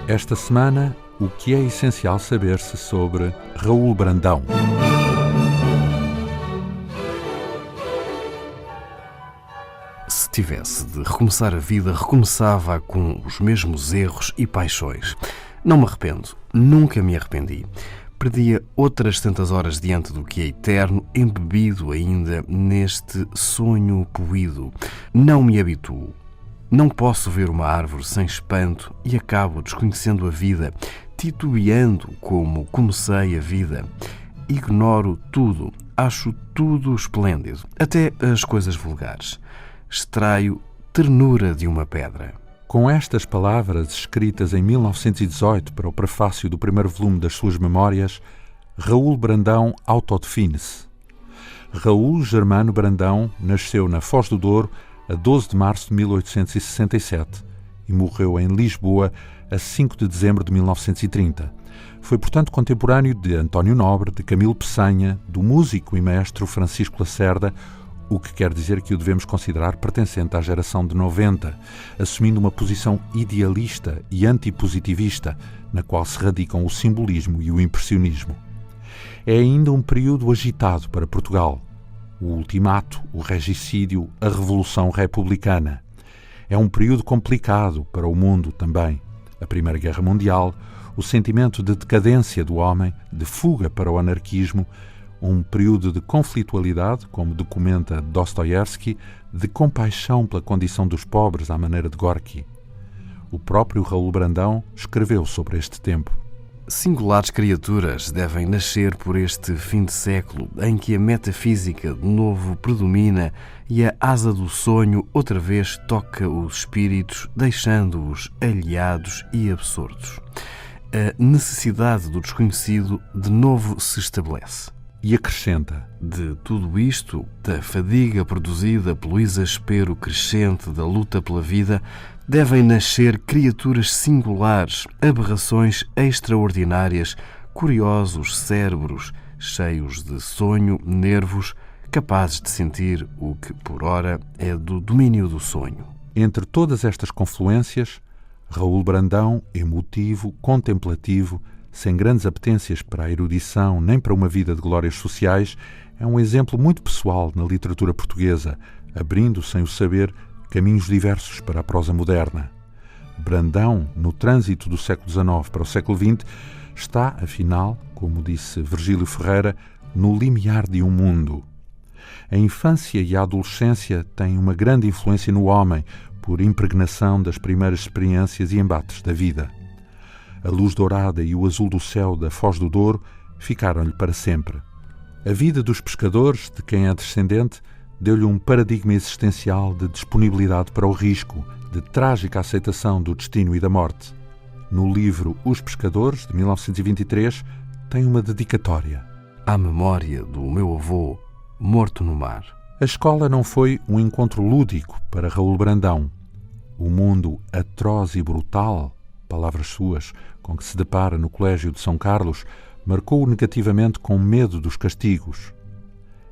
Esta semana, o que é essencial saber-se sobre Raul Brandão. Se tivesse de recomeçar a vida, recomeçava com os mesmos erros e paixões. Não me arrependo, nunca me arrependi. Perdia outras tantas horas diante do que é eterno, embebido ainda neste sonho poído. Não me habituo. Não posso ver uma árvore sem espanto e acabo desconhecendo a vida, titubeando como comecei a vida. Ignoro tudo, acho tudo esplêndido, até as coisas vulgares. Extraio ternura de uma pedra. Com estas palavras, escritas em 1918 para o prefácio do primeiro volume das suas memórias, Raul Brandão autodefine-se. Raul Germano Brandão nasceu na Foz do Douro a 12 de março de 1867 e morreu em Lisboa a 5 de dezembro de 1930. Foi, portanto, contemporâneo de António Nobre, de Camilo Peçanha, do músico e maestro Francisco Lacerda, o que quer dizer que o devemos considerar pertencente à geração de 90, assumindo uma posição idealista e antipositivista, na qual se radicam o simbolismo e o impressionismo. É ainda um período agitado para Portugal. O ultimato, o regicídio, a Revolução Republicana. É um período complicado para o mundo também. A Primeira Guerra Mundial, o sentimento de decadência do homem, de fuga para o anarquismo, um período de conflitualidade, como documenta Dostoiévski, de compaixão pela condição dos pobres à maneira de Gorky. O próprio Raul Brandão escreveu sobre este tempo. Singulares criaturas devem nascer por este fim de século, em que a metafísica de novo predomina e a asa do sonho outra vez toca os espíritos, deixando-os alheados e absortos. A necessidade do desconhecido de novo se estabelece. E acrescenta: de tudo isto, da fadiga produzida pelo exaspero crescente da luta pela vida, devem nascer criaturas singulares, aberrações extraordinárias, curiosos cérebros, cheios de sonho, nervos, capazes de sentir o que, por ora, é do domínio do sonho. Entre todas estas confluências, Raul Brandão, emotivo, contemplativo, sem grandes apetências para a erudição nem para uma vida de glórias sociais, é um exemplo muito pessoal na literatura portuguesa, abrindo, sem o saber, caminhos diversos para a prosa moderna. Brandão, no trânsito do século XIX para o século XX, está, afinal, como disse Virgílio Ferreira, no limiar de um mundo. A infância e a adolescência têm uma grande influência no homem, por impregnação das primeiras experiências e embates da vida. A luz dourada e o azul do céu da Foz do Douro ficaram-lhe para sempre. A vida dos pescadores, de quem é descendente, deu-lhe um paradigma existencial de disponibilidade para o risco, de trágica aceitação do destino e da morte. No livro Os Pescadores, de 1923, tem uma dedicatória. À memória do meu avô, morto no mar. A escola não foi um encontro lúdico para Raul Brandão. O mundo atroz e brutal, palavras suas, com que se depara no Colégio de São Carlos, marcou-o negativamente com medo dos castigos.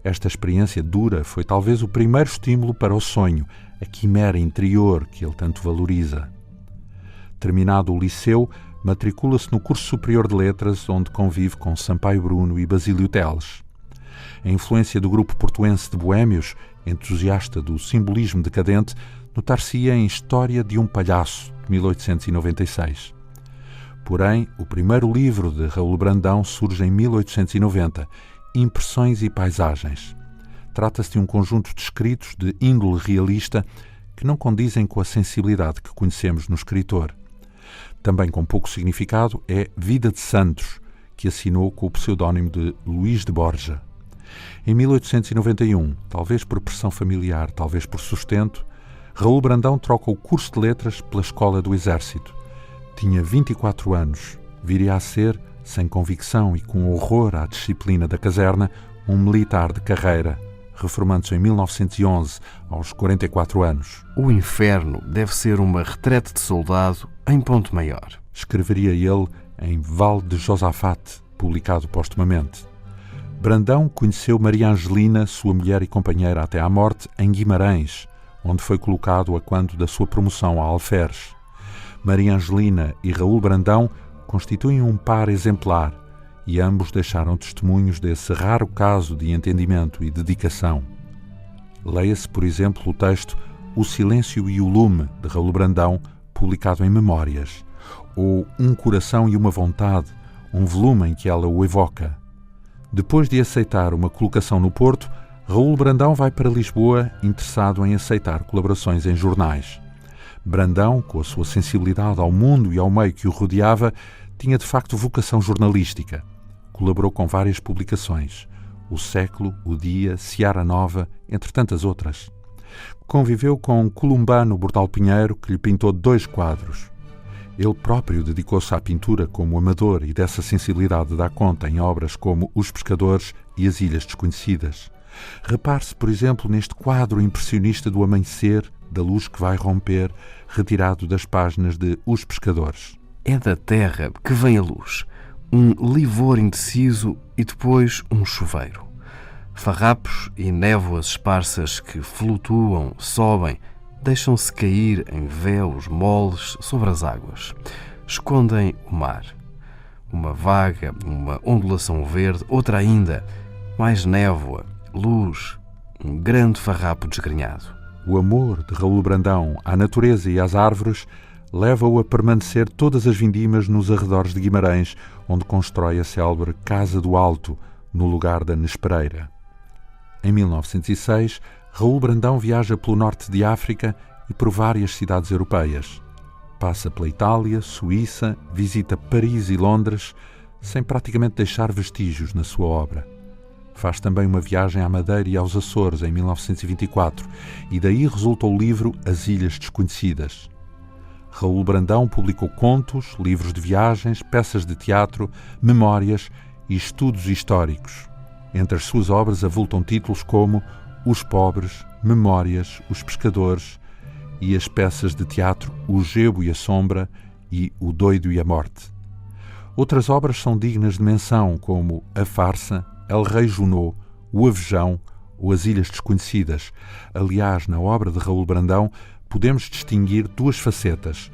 Esta experiência dura foi talvez o primeiro estímulo para o sonho, a quimera interior que ele tanto valoriza. Terminado o liceu, matricula-se no curso superior de letras, onde convive com Sampaio Bruno e Basílio Teles. A influência do grupo portuense de boémios, entusiasta do simbolismo decadente, notar-se-ia em História de um Palhaço, de 1896. Porém, o primeiro livro de Raul Brandão surge em 1890, Impressões e Paisagens. Trata-se de um conjunto de escritos de índole realista que não condizem com a sensibilidade que conhecemos no escritor. Também com pouco significado é Vida de Santos, que assinou com o pseudónimo de Luís de Borja. Em 1891, talvez por pressão familiar, talvez por sustento, Raul Brandão troca o curso de letras pela Escola do Exército. Tinha 24 anos, viria a ser, sem convicção e com horror à disciplina da caserna, um militar de carreira, reformando-se em 1911, aos 44 anos. O inferno deve ser uma retrete de soldado em Ponte Maior. Escreveria ele em Val de Josafate, publicado postumamente. Brandão conheceu Maria Angelina, sua mulher e companheira até à morte, em Guimarães, onde foi colocado a quando da sua promoção a alferes. Maria Angelina e Raul Brandão constituem um par exemplar e ambos deixaram testemunhos desse raro caso de entendimento e dedicação. Leia-se, por exemplo, o texto O Silêncio e o Lume, de Raul Brandão, publicado em Memórias, ou Um Coração e uma Vontade, um volume em que ela o evoca. Depois de aceitar uma colocação no Porto, Raul Brandão vai para Lisboa interessado em aceitar colaborações em jornais. Brandão, com a sua sensibilidade ao mundo e ao meio que o rodeava, tinha de facto vocação jornalística. Colaborou com várias publicações, O Século, O Dia, Seara Nova, entre tantas outras. Conviveu com Columbano Bordal Pinheiro, que lhe pintou 2 quadros. Ele próprio dedicou-se à pintura como amador e dessa sensibilidade dá conta em obras como Os Pescadores e As Ilhas Desconhecidas. Repare-se, por exemplo, neste quadro impressionista do amanhecer, da luz que vai romper, retirado das páginas de Os Pescadores. É da terra que vem a luz, um livor indeciso e depois um chuveiro. Farrapos e névoas esparsas que flutuam, sobem, deixam-se cair em véus moles sobre as águas. Escondem o mar. Uma vaga, uma ondulação verde, outra ainda, mais névoa, luz, um grande farrapo desgrenhado. O amor de Raul Brandão à natureza e às árvores leva-o a permanecer todas as vindimas nos arredores de Guimarães, onde constrói a célebre Casa do Alto, no lugar da Nespereira. Em 1906, Raul Brandão viaja pelo norte de África e por várias cidades europeias. Passa pela Itália, Suíça, visita Paris e Londres, sem praticamente deixar vestígios na sua obra. Faz também uma viagem à Madeira e aos Açores em 1924 e daí resulta o livro As Ilhas Desconhecidas. Raul Brandão publicou contos, livros de viagens, peças de teatro, memórias e estudos históricos. Entre as suas obras avultam títulos como Os Pobres, Memórias, Os Pescadores e as peças de teatro O Gebo e a Sombra e O Doido e a Morte. Outras obras são dignas de menção, como A Farsa, El Rei Junot, O Avejão ou As Ilhas Desconhecidas. Aliás, na obra de Raul Brandão podemos distinguir 2 facetas.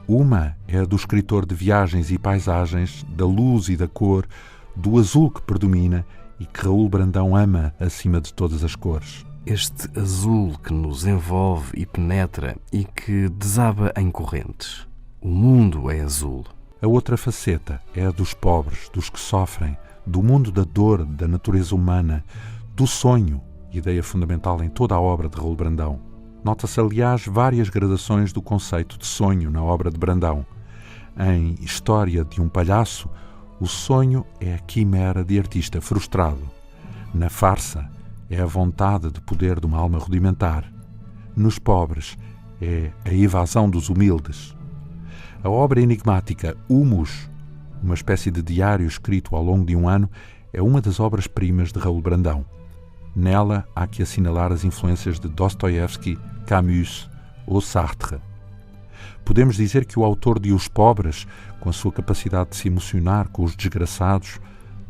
Uma é a do escritor de viagens e paisagens, da luz e da cor, do azul que predomina e que Raul Brandão ama acima de todas as cores. Este azul que nos envolve e penetra e que desaba em correntes. O mundo é azul. A outra faceta é a dos pobres, dos que sofrem, do mundo da dor, da natureza humana, do sonho, ideia fundamental em toda a obra de Raul Brandão. Nota-se, aliás, várias gradações do conceito de sonho na obra de Brandão. Em História de um Palhaço, o sonho é a quimera de artista frustrado. Na Farsa, é a vontade de poder de uma alma rudimentar. Nos Pobres, é a evasão dos humildes. A obra enigmática Humus, uma espécie de diário escrito ao longo de um ano, é uma das obras-primas de Raul Brandão. Nela há que assinalar as influências de Dostoiévski, Camus ou Sartre. Podemos dizer que o autor de Os Pobres, com a sua capacidade de se emocionar com os desgraçados,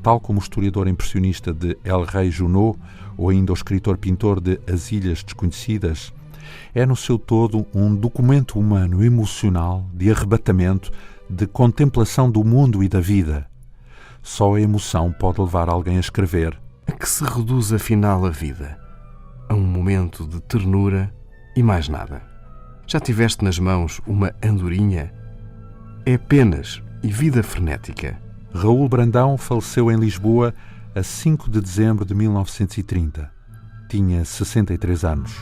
tal como o historiador impressionista de El Rei Junot ou ainda o escritor-pintor de As Ilhas Desconhecidas, é no seu todo um documento humano emocional de arrebatamento, de contemplação do mundo e da vida. Só a emoção pode levar alguém a escrever. A que se reduz afinal a vida? A um momento de ternura e mais nada. Já tiveste nas mãos uma andorinha? É apenas e vida frenética. Raul Brandão faleceu em Lisboa a 5 de dezembro de 1930. Tinha 63 anos.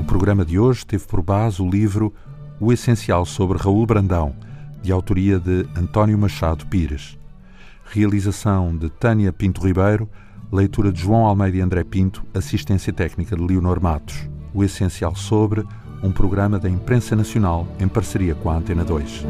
O programa de hoje teve por base o livro O Essencial sobre Raul Brandão, de autoria de António Machado Pires. Realização de Tânia Pinto Ribeiro, leitura de João Almeida e André Pinto, assistência técnica de Leonor Matos. O Essencial sobre, um programa da Imprensa Nacional em parceria com a Antena 2.